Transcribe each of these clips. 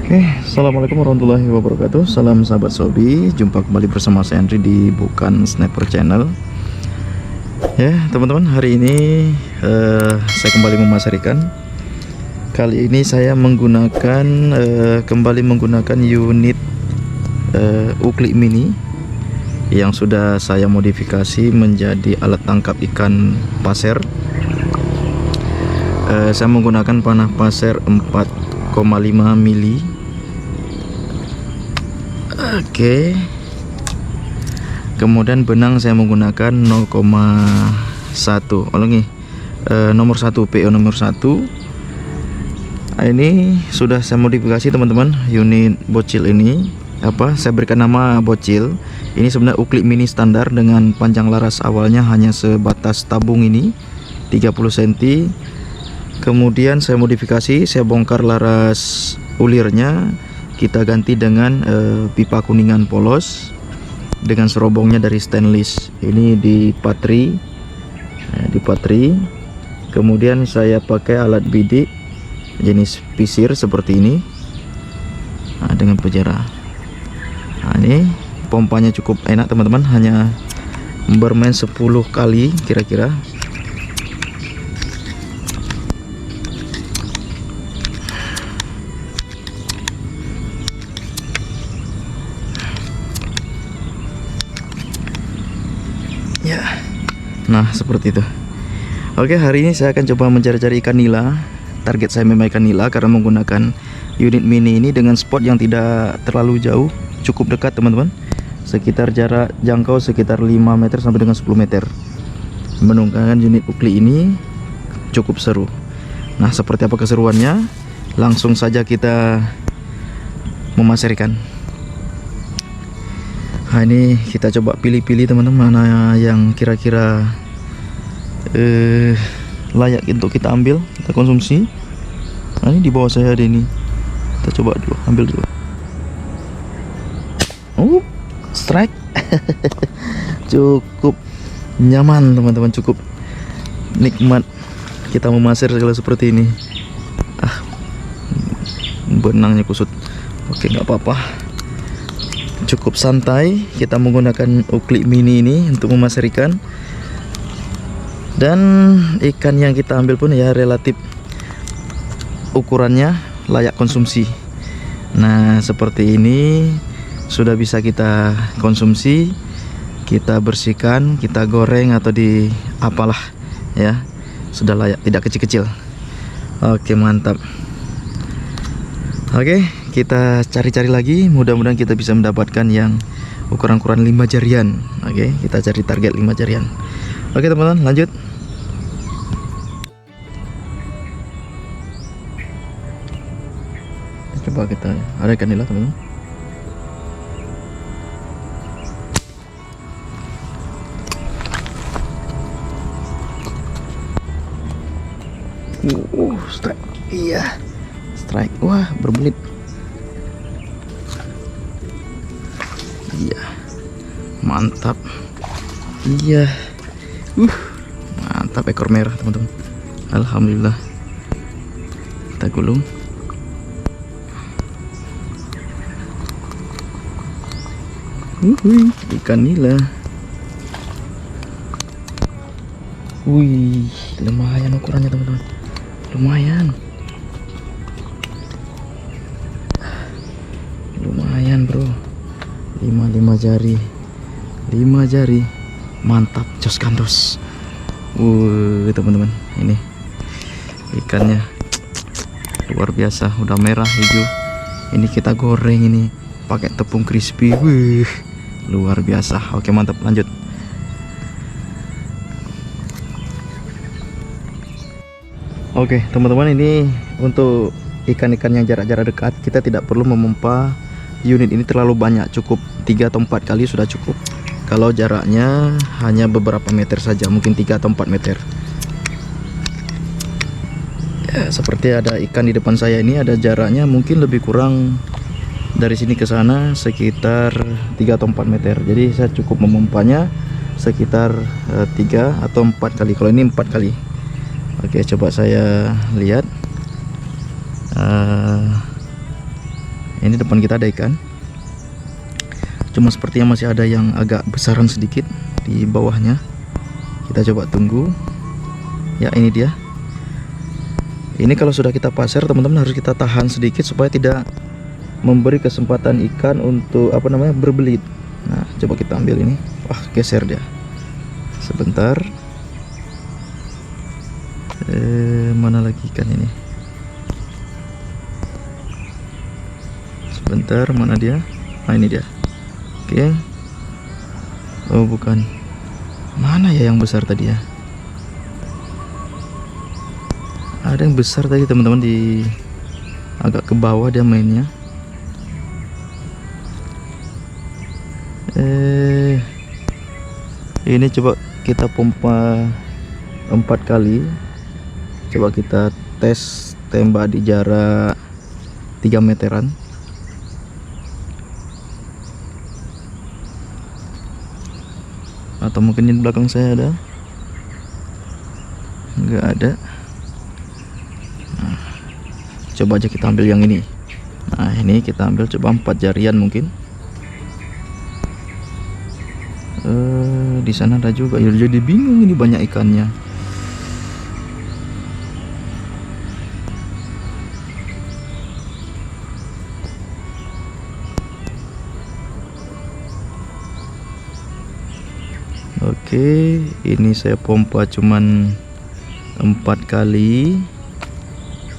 Assalamualaikum warahmatullahi wabarakatuh. Salam sahabat Sobi, jumpa kembali bersama saya Andri di Bukan Sniper Channel. Ya teman-teman, hari ini saya kembali memasar ikan. Kali ini saya kembali menggunakan unit Uklik Mini yang sudah saya modifikasi menjadi alat tangkap ikan pasir. Saya menggunakan panah pasir 4,5 mili. Oke. Kemudian benang saya menggunakan 0,1. Ulangi. Nomor 1 PO nomor 1. Ini sudah saya modifikasi teman-teman. Unit bocil ini saya berikan nama bocil. Ini sebenarnya Uklik Mini standar dengan panjang laras awalnya hanya sebatas tabung ini 30 cm. Kemudian saya modifikasi, saya bongkar laras ulirnya, kita ganti dengan pipa kuningan polos dengan serobongnya dari stainless. Ini di patri, Kemudian saya pakai alat bidik jenis pisir seperti ini, dengan penjara. Ini pompanya cukup enak teman-teman, hanya bermain 10 kali kira-kira. Ya, nah seperti itu. Oke, hari ini saya akan coba mencari-cari ikan nila. Target saya memang ikan nila karena menggunakan unit mini ini dengan spot yang tidak terlalu jauh, cukup dekat teman-teman. Sekitar jarak jangkau sekitar 5 meter sampai dengan 10 meter. Menggunakan unit Uklik ini cukup seru. Nah, seperti apa keseruannya? Langsung saja kita memasar ikan. Nah, ini kita coba pilih-pilih teman-teman, mana yang kira-kira layak untuk kita ambil, kita konsumsi. Nah, ini di bawah saya ada ini. Kita coba dulu, ambil dulu. Strike. Cukup nyaman teman-teman, cukup nikmat kita memasar segala seperti ini. Benangnya kusut. Oke, nggak apa-apa. Cukup santai kita menggunakan Uklik Mini ini untuk memasar ikan. Dan ikan yang kita ambil pun ya relatif ukurannya layak konsumsi. Nah, seperti ini sudah bisa kita konsumsi, kita bersihkan, kita goreng atau di apalah ya, sudah layak, tidak kecil-kecil. Oke, mantap. Oke, kita cari-cari lagi, mudah-mudahan kita bisa mendapatkan yang ukuran-ukuran 5 jarian. Oke, kita cari target 5 jarian. Oke teman-teman, lanjut. Coba kita ada ikan nila teman-teman. Strike. Iya, strike. Wah, berbelit. Iya, mantap. Iya, mantap, ekor merah teman-teman. Alhamdulillah. Kita gulung. Ikan nila. Wih, lumayan ukurannya teman-teman. Lumayan bro. 5 jari. 5 jari. Mantap, jos kandos. Teman-teman, ini ikannya luar biasa, udah merah hijau. Ini kita goreng ini pakai tepung crispy. Luar biasa. Oke, mantap, lanjut. Oke teman-teman, ini untuk ikan-ikan yang jarak-jarak dekat, kita tidak perlu memompa unit ini terlalu banyak, cukup 3 atau 4 kali sudah cukup. Kalau jaraknya hanya beberapa meter saja, mungkin 3 atau 4 meter ya. Seperti ada ikan di depan saya ini, ada jaraknya mungkin lebih kurang dari sini ke sana sekitar 3 atau 4 meter. Jadi saya cukup memompanya sekitar 3 atau 4 kali. Kalau ini 4 kali. Oke, coba saya lihat. depan kita ada ikan. Cuma sepertinya masih ada yang agak besaran sedikit di bawahnya. Kita coba tunggu. Ya, ini dia. Ini kalau sudah kita pasir, teman-teman, harus kita tahan sedikit supaya tidak memberi kesempatan ikan untuk berbelit. Nah, coba kita ambil ini. Wah, geser dia. Sebentar. Mana lagi ikan ini? Sebentar, mana dia? Nah, ini dia. Oke. Oh, bukan. Mana ya yang besar tadi ya? Ada yang besar tadi, teman-teman, di agak ke bawah dia mainnya. Ini coba kita pompa 4 kali. Coba kita tes tembak di jarak 3 meteran. Atau mungkin di belakang saya ada? Nggak ada. Nah, coba aja kita ambil yang ini. Nah, ini kita ambil coba 4 jarian mungkin. Di sana ada juga. Ya, jadi bingung ini banyak ikannya. Oke, ini saya pompa cuman 4 kali.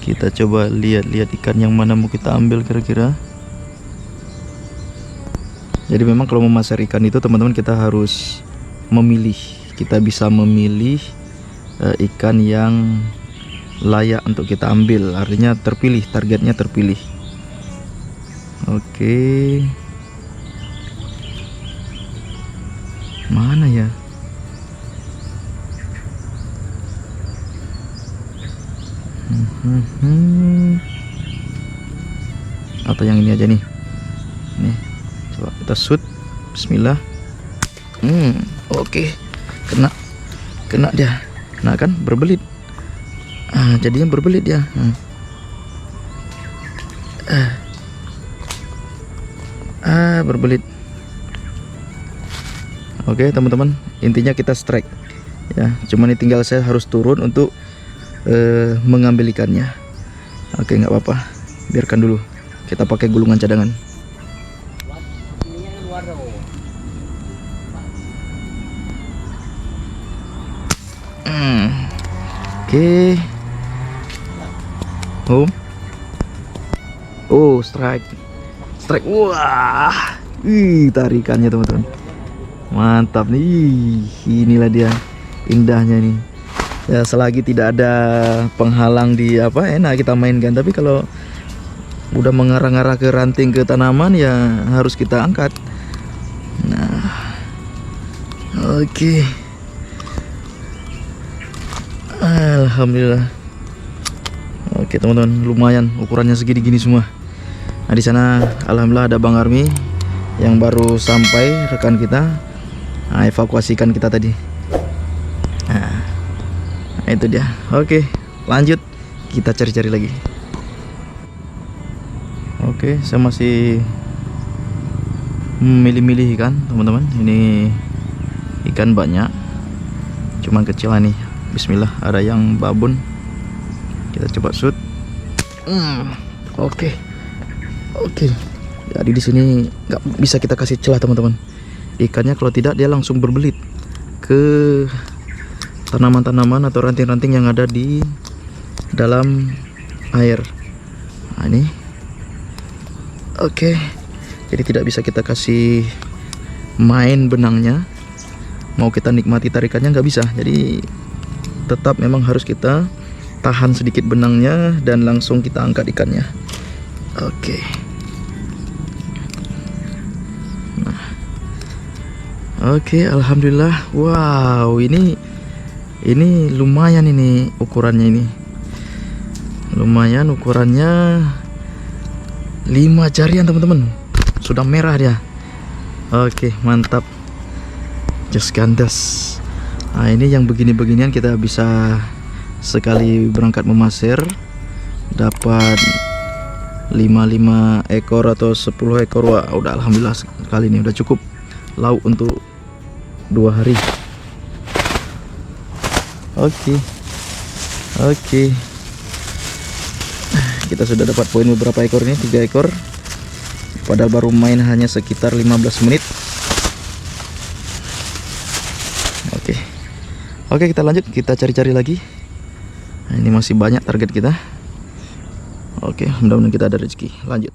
Kita coba lihat-lihat ikan yang mana mau kita ambil kira-kira. Jadi memang kalau memasar ikan itu, teman-teman, kita harus memilih. Kita bisa memilih ikan yang layak untuk kita ambil. Artinya terpilih, targetnya terpilih. Oke. Mana ya? Atau yang ini aja nih. Nih, coba kita shoot. Bismillah. Oke. Kena dia. Nah, kan berbelit. Jadinya berbelit dia. Berbelit. Oke, teman-teman, intinya kita strike ya. Cuman ini tinggal saya harus turun untuk mengambil ikannya. Oke, nggak apa-apa, biarkan dulu. Kita pakai gulungan cadangan. Oke. Oh, strike. Wah, tarikannya, teman-teman. Mantap nih. Inilah dia indahnya nih. Ya, selagi tidak ada penghalang di enak kita mainkan. Tapi kalau udah mengarah-arah ke ranting, ke tanaman, ya harus kita angkat. Nah, oke. Alhamdulillah. Oke, teman-teman, lumayan ukurannya segini-gini semua. Nah, di sana alhamdulillah ada Bang Army yang baru sampai, rekan kita. Nah, evakuasikan kita tadi. Nah, itu dia. Oke, lanjut kita cari-cari lagi. Oke, saya masih milih-milih ikan, teman-teman. Ini ikan banyak, cuman kecil nih. Bismillah, ada yang babon. Kita coba shoot. Oke. Jadi di sini nggak bisa kita kasih celah, teman-teman. Ikannya kalau tidak dia langsung berbelit ke tanaman-tanaman atau ranting-ranting yang ada di dalam air. Nah, ini. Oke. Jadi tidak bisa kita kasih main benangnya. Mau kita nikmati tarikannya nggak bisa. Jadi tetap memang harus kita tahan sedikit benangnya dan langsung kita angkat ikannya. Oke. Nah. Oke, alhamdulillah. Wow, ini lumayan ini ukurannya ini. Lumayan ukurannya 5 jarian, teman-teman. Sudah merah dia. Oke, mantap. Just gandas. Nah, ini yang begini-beginian kita bisa sekali berangkat memasir dapat 5 ekor atau 10 ekor. Wah, udah alhamdulillah sekali ini udah cukup lauk untuk 2 hari. Oke. Kita sudah dapat poin beberapa ekor ini, 3 ekor. Padahal baru main hanya sekitar 15 menit. Oke, kita lanjut, kita cari-cari lagi. Nah, ini masih banyak target kita. Oke, mudah-mudahan kita ada rezeki. Lanjut.